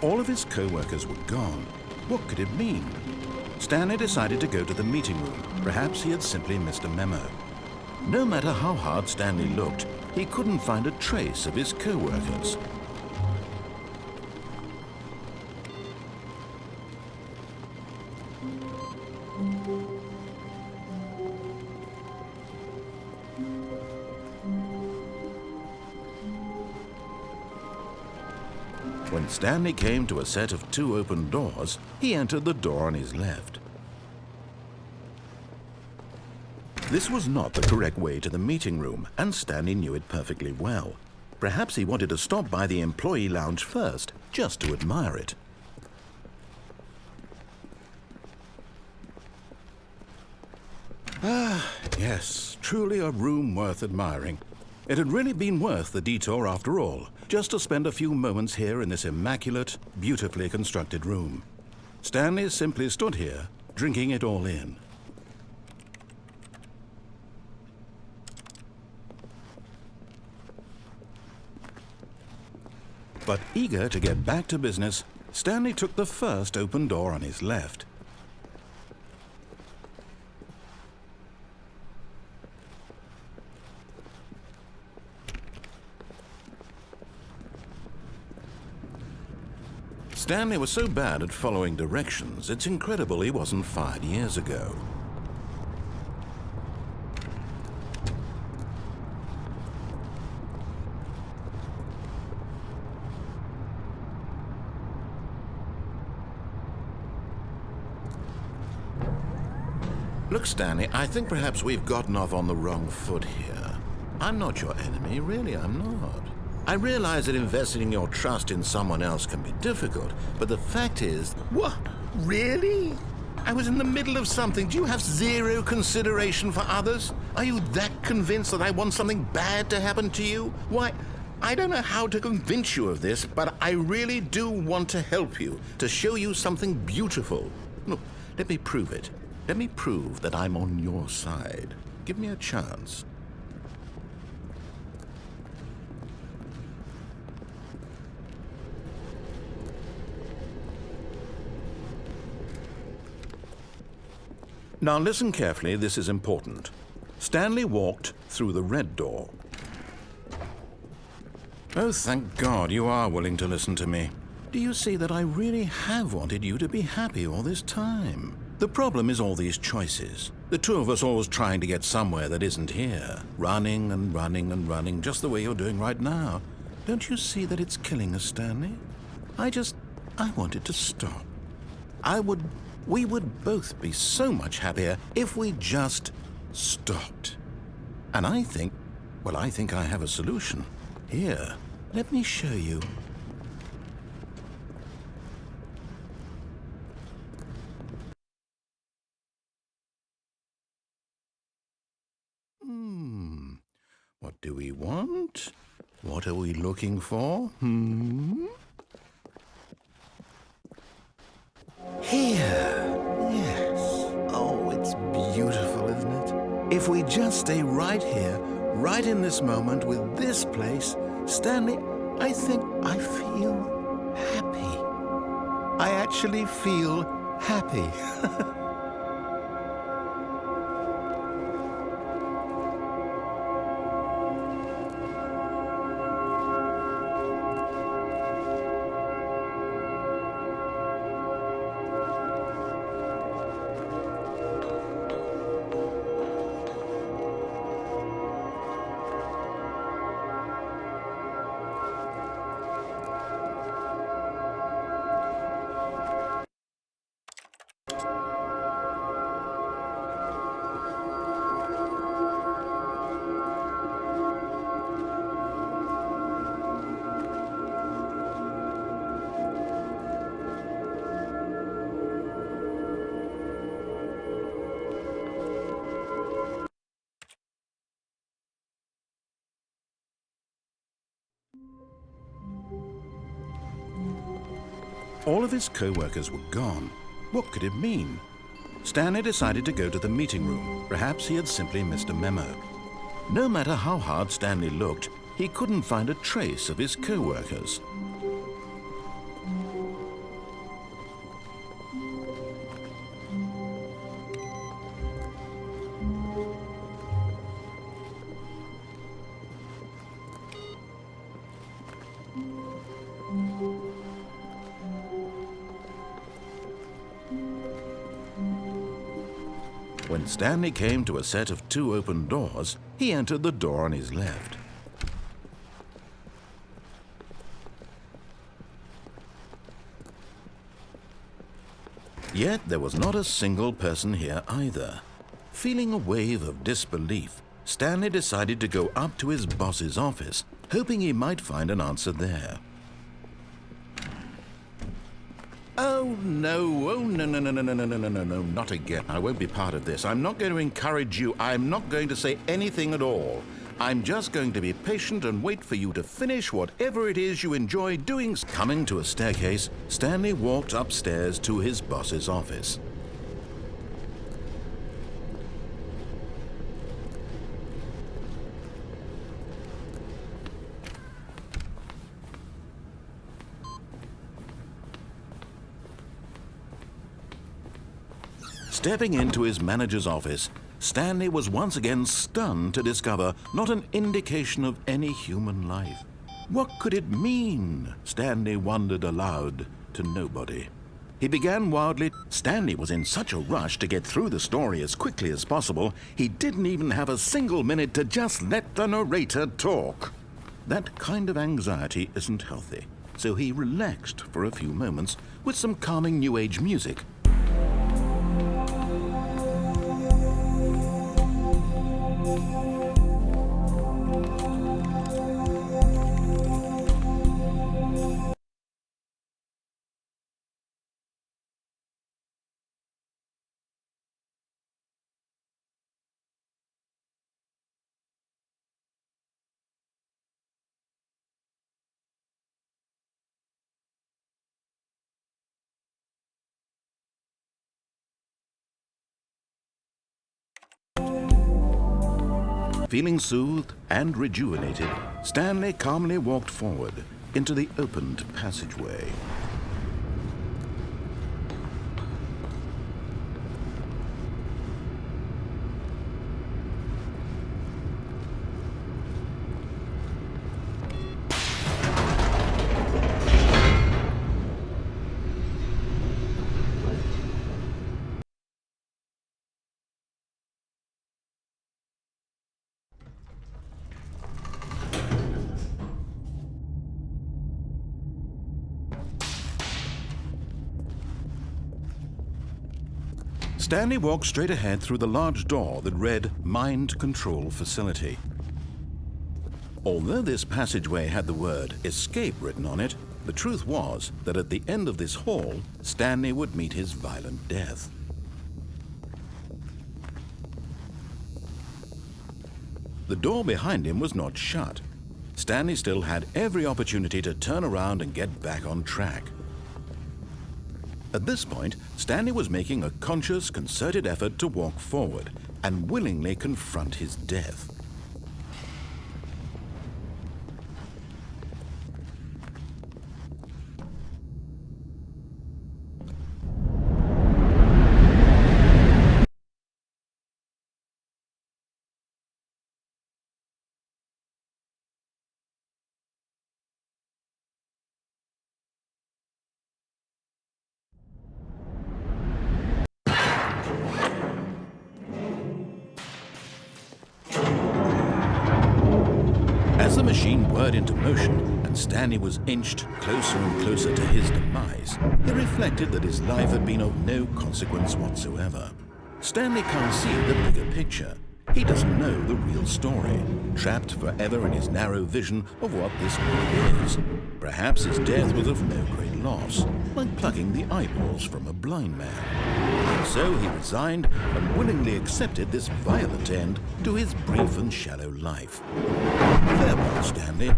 All of his co-workers were gone. What could it mean? Stanley decided to go to the meeting room. Perhaps he had simply missed a memo. No matter how hard Stanley looked, he couldn't find a trace of his co-workers. When Stanley came to a set of 2 open doors, he entered the door on his left. This was not the correct way to the meeting room, and Stanley knew it perfectly well. Perhaps he wanted to stop by the employee lounge first, just to admire it. Ah, yes, truly a room worth admiring. It had really been worth the detour after all, just to spend a few moments here in this immaculate, beautifully constructed room. Stanley simply stood here, drinking it all in. But eager to get back to business, Stanley took the first open door on his left. Stanley was so bad at following directions, it's incredible he wasn't fired years ago. Look, Stanley, I think perhaps we've gotten off on the wrong foot here. I'm not your enemy, really, I'm not. I realize that investing your trust in someone else can be difficult, but the fact is... What? Really? I was in the middle of something. Do you have zero consideration for others? Are you that convinced that I want something bad to happen to you? Why, I don't know how to convince you of this, but I really do want to help you, to show you something beautiful. Look, let me prove it. Let me prove that I'm on your side. Give me a chance. Now listen carefully, this is important. Stanley walked through the red door. Oh, thank God you are willing to listen to me. Do you see that I really have wanted you to be happy all this time? The problem is all these choices. The two of us always trying to get somewhere that isn't here. Running and running and running, just the way you're doing right now. Don't you see that it's killing us, Stanley? I wanted to stop. We would both be so much happier if we just stopped. And I think I have a solution. Here, let me show you. What do we want? What are we looking for? Here. Yes. Oh, it's beautiful, isn't it? If we just stay right here, right in this moment with this place, Stanley, I think I feel happy. I actually feel happy. All of his co-workers were gone. What could it mean? Stanley decided to go to the meeting room. Perhaps he had simply missed a memo. No matter how hard Stanley looked, he couldn't find a trace of his co-workers. When Stanley came to a set of 2 open doors, he entered the door on his left. Yet there was not a single person here either. Feeling a wave of disbelief, Stanley decided to go up to his boss's office, hoping he might find an answer there. Oh no, no, not again. I won't be part of this. I'm not going to encourage you. I'm not going to say anything at all. I'm just going to be patient and wait for you to finish whatever it is you enjoy doing. Coming to a staircase, Stanley walked upstairs to his boss's office. Stepping into his manager's office, Stanley was once again stunned to discover not an indication of any human life. What could it mean? Stanley wondered aloud to nobody. He began wildly. Stanley was in such a rush to get through the story as quickly as possible, he didn't even have a single minute to just let the narrator talk. That kind of anxiety isn't healthy, so he relaxed for a few moments with some calming New Age music. Feeling soothed and rejuvenated, Stanley calmly walked forward into the opened passageway. Stanley walked straight ahead through the large door that read Mind Control Facility. Although this passageway had the word Escape written on it, the truth was that at the end of this hall, Stanley would meet his violent death. The door behind him was not shut. Stanley still had every opportunity to turn around and get back on track. At this point, Stanley was making a conscious, concerted effort to walk forward and willingly confront his death. As the machine whirred into motion and Stanley was inched closer and closer to his demise, he reflected that his life had been of no consequence whatsoever. Stanley can't see the bigger picture. He doesn't know the real story, trapped forever in his narrow vision of what this world is. Perhaps his death was of no great loss, like plucking the eyeballs from a blind man. So he resigned and willingly accepted this violent end to his brief and shallow life. Farewell, Stanley.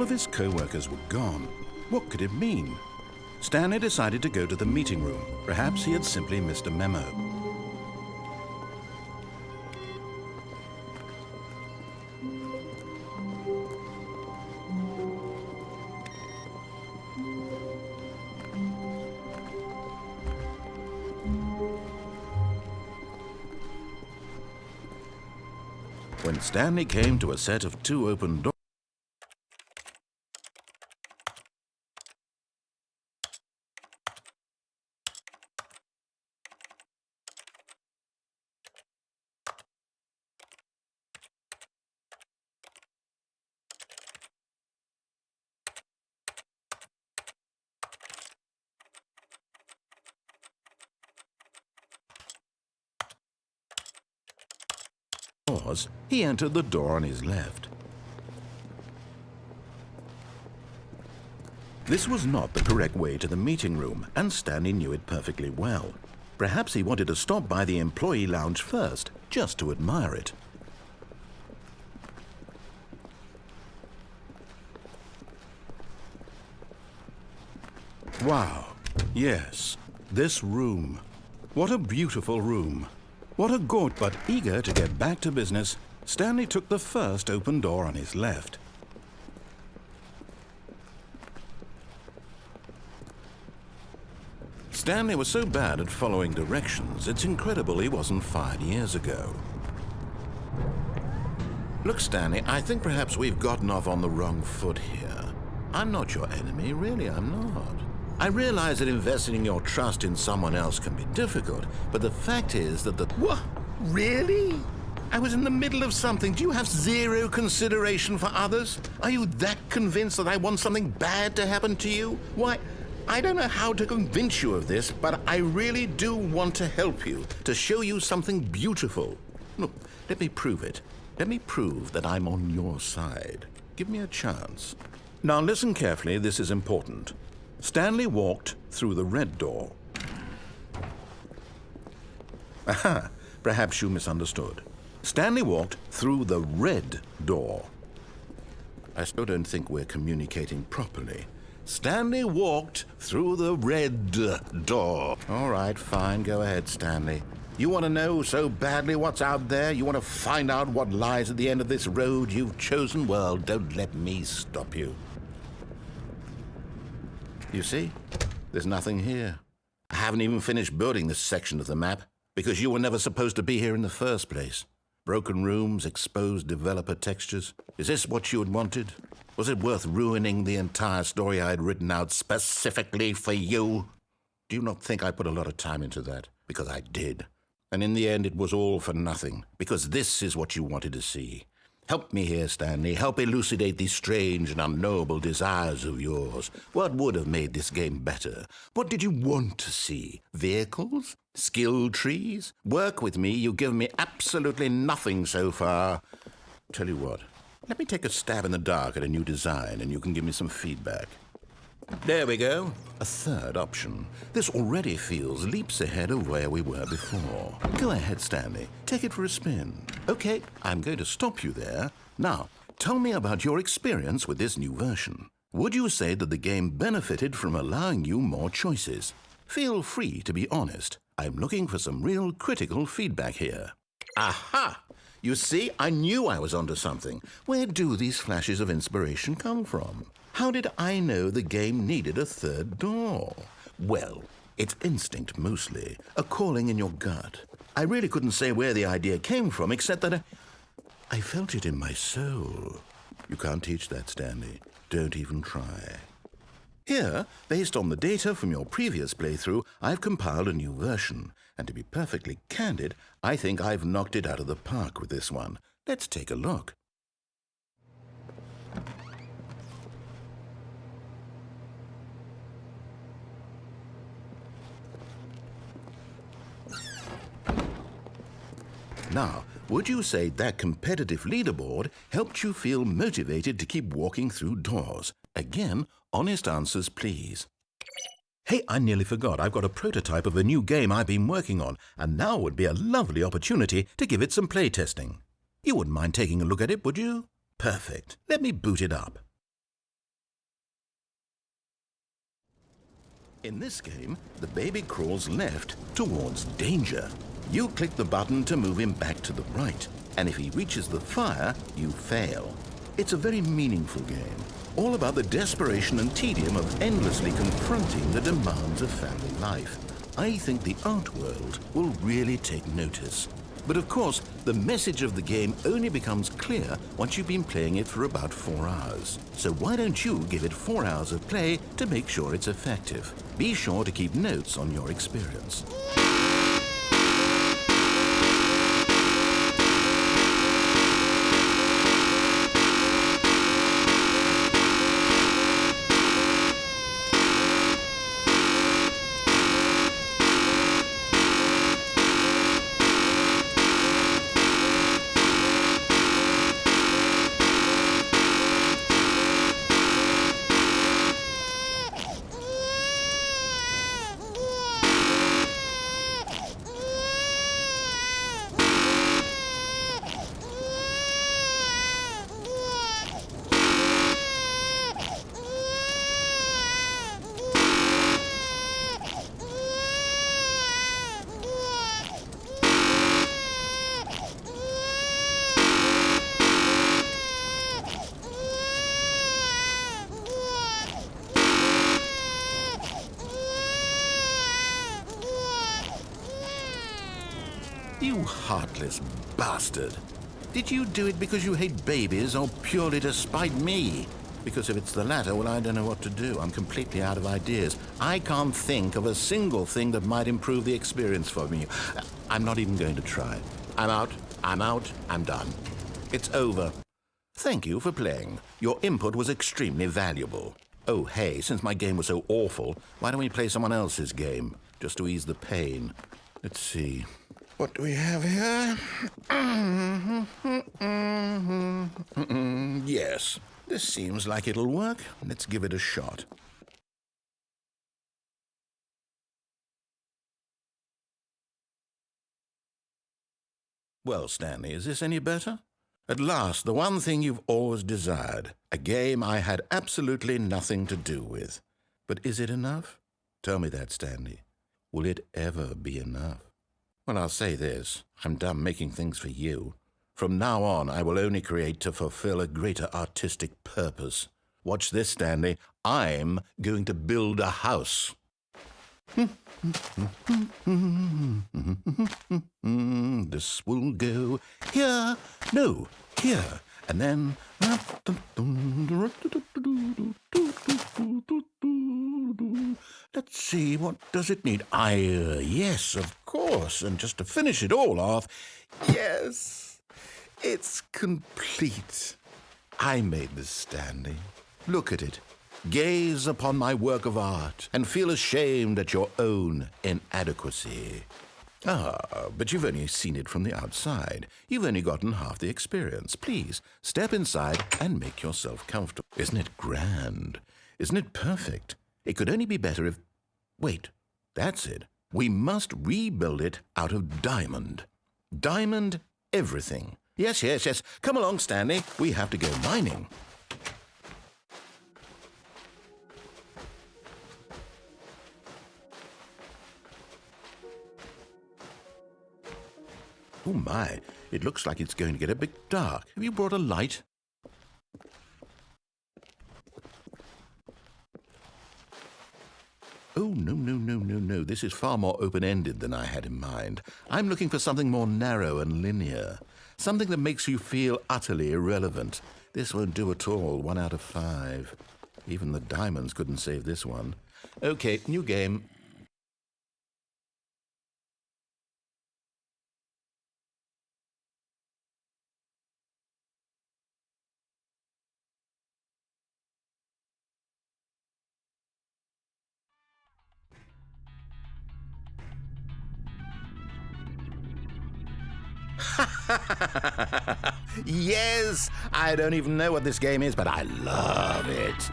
of his co-workers were gone. What could it mean? Stanley decided to go to the meeting room. Perhaps he had simply missed a memo. When Stanley came to a set of 2 open doors, he entered the door on his left. This was not the correct way to the meeting room, and Stanley knew it perfectly well. Perhaps he wanted to stop by the employee lounge first, just to admire it. Wow, yes, this room. What a beautiful room. What a gorge, but eager to get back to business, Stanley took the first open door on his left. Stanley was so bad at following directions, it's incredible he wasn't fired years ago. Look, Stanley, I think perhaps we've gotten off on the wrong foot here. I'm not your enemy, really, I'm not. I realize that investing your trust in someone else can be difficult, but the fact is that What? Really? I was in the middle of something. Do you have zero consideration for others? Are you that convinced that I want something bad to happen to you? Why, I don't know how to convince you of this, but I really do want to help you, to show you something beautiful. Look, let me prove it. Let me prove that I'm on your side. Give me a chance. Now listen carefully, this is important. Stanley walked through the red door. Aha, perhaps you misunderstood. Stanley walked through the red door. I still don't think we're communicating properly. Stanley walked through the red door. All right, fine, go ahead, Stanley. You want to know so badly what's out there? You want to find out what lies at the end of this road you've chosen? Well, don't let me stop you. You see, there's nothing here. I haven't even finished building this section of the map because you were never supposed to be here in the first place. Broken rooms, exposed developer textures. Is this what you had wanted? Was it worth ruining the entire story I had written out specifically for you? Do you not think I put a lot of time into that? Because I did. And in the end, it was all for nothing, because this is what you wanted to see. Help me here, Stanley. Help elucidate these strange and unknowable desires of yours. What would have made this game better? What did you want to see? Vehicles? Skill trees? Work with me. You've given me absolutely nothing so far. Tell you what, let me take a stab in the dark at a new design and you can give me some feedback. There we go. A third option. This already feels leaps ahead of where we were before. Go ahead, Stanley. Take it for a spin. Okay, I'm going to stop you there. Now, tell me about your experience with this new version. Would you say that the game benefited from allowing you more choices? Feel free to be honest. I'm looking for some real critical feedback here. Aha! You see, I knew I was onto something. Where do these flashes of inspiration come from? How did I know the game needed a third door? Well, it's instinct mostly, a calling in your gut. I really couldn't say where the idea came from, except that I felt it in my soul. You can't teach that, Stanley. Don't even try. Here, based on the data from your previous playthrough, I've compiled a new version. And to be perfectly candid, I think I've knocked it out of the park with this one. Let's take a look. Now, would you say that competitive leaderboard helped you feel motivated to keep walking through doors? Again, honest answers, please. Hey, I nearly forgot. I've got a prototype of a new game I've been working on, and now would be a lovely opportunity to give it some playtesting. You wouldn't mind taking a look at it, would you? Perfect. Let me boot it up. In this game, the baby crawls left towards danger. You click the button to move him back to the right, and if he reaches the fire, you fail. It's a very meaningful game, all about the desperation and tedium of endlessly confronting the demands of family life. I think the art world will really take notice. But of course, the message of the game only becomes clear once you've been playing it for about 4 hours. So why don't you give it 4 hours of play to make sure it's effective? Be sure to keep notes on your experience. You heartless bastard. Did you do it because you hate babies or purely to spite me? Because if it's the latter, well, I don't know what to do. I'm completely out of ideas. I can't think of a single thing that might improve the experience for me. I'm not even going to try. I'm out, I'm done. It's over. Thank you for playing. Your input was extremely valuable. Oh, hey, since my game was so awful, why don't we play someone else's game, just to ease the pain? Let's see. What do we have here? Yes, this seems like it'll work. Let's give it a shot. Well, Stanley, is this any better? At last, the one thing you've always desired, a game I had absolutely nothing to do with. But is it enough? Tell me that, Stanley. Will it ever be enough? Well, I'll say this. I'm done making things for you. From now on, I will only create to fulfill a greater artistic purpose. Watch this, Stanley. I'm going to build a house. This will go here, no, here, and then... Let's see, what does it need? Yes, of course, and just to finish it all off, yes, it's complete. I made this, Stanley. Look at it. Gaze upon my work of art and feel ashamed at your own inadequacy. Ah, but you've only seen it from the outside. You've only gotten half the experience. Please, step inside and make yourself comfortable. Isn't it grand? Isn't it perfect? It could only be better if... Wait, that's it. We must rebuild it out of diamond. Diamond everything. Yes. Come along, Stanley. We have to go mining. Oh my, it looks like it's going to get a bit dark. Have you brought a light? Oh, no. This is far more open-ended than I had in mind. I'm looking for something more narrow and linear. Something that makes you feel utterly irrelevant. This won't do at all. 1 out of 5. Even the diamonds couldn't save this one. Okay, new game. Yes! I don't even know what this game is, but I love it.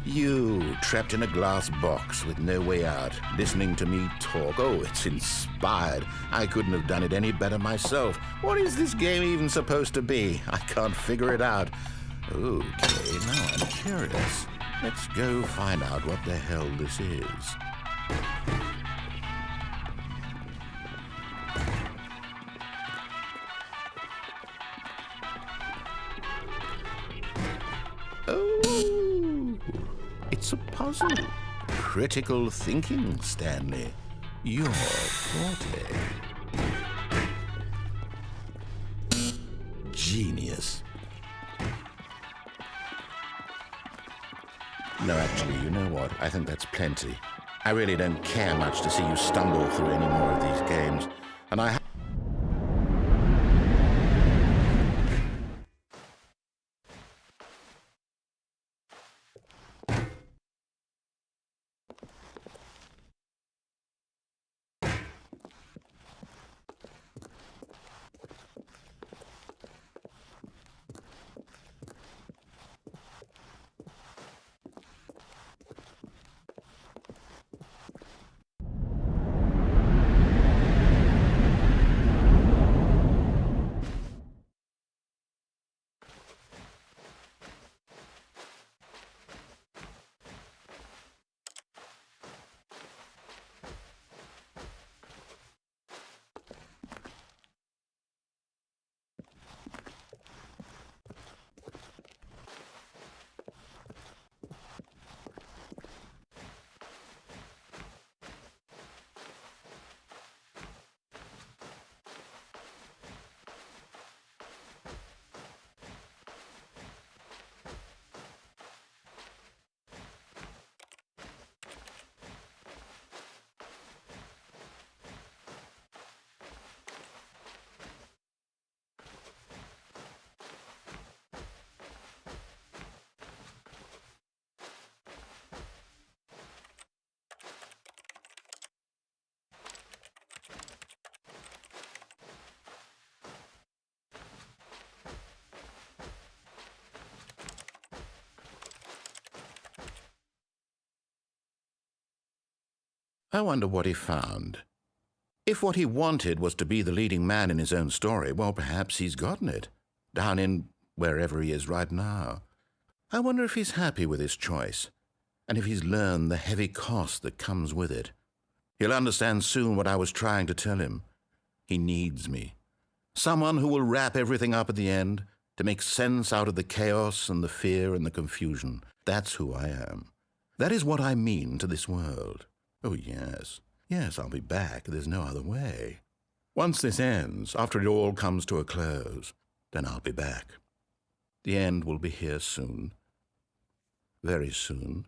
You, trapped in a glass box with no way out, listening to me talk. Oh, it's inspired. I couldn't have done it any better myself. What is this game even supposed to be? I can't figure it out. Okay, now I'm curious. Let's go find out what the hell this is. It's a puzzle. Critical thinking, Stanley. Your forte. Genius. No, actually, you know what? I think that's plenty. I really don't care much to see you stumble through any more of these games. And I wonder what he found. If what he wanted was to be the leading man in his own story, well, perhaps he's gotten it, down in wherever he is right now. I wonder if he's happy with his choice, and if he's learned the heavy cost that comes with it. He'll understand soon what I was trying to tell him. He needs me. Someone who will wrap everything up at the end, to make sense out of the chaos and the fear and the confusion. That's who I am. That is what I mean to this world. Oh, yes. Yes, I'll be back. There's no other way. Once this ends, after it all comes to a close, then I'll be back. The end will be here soon. Very soon.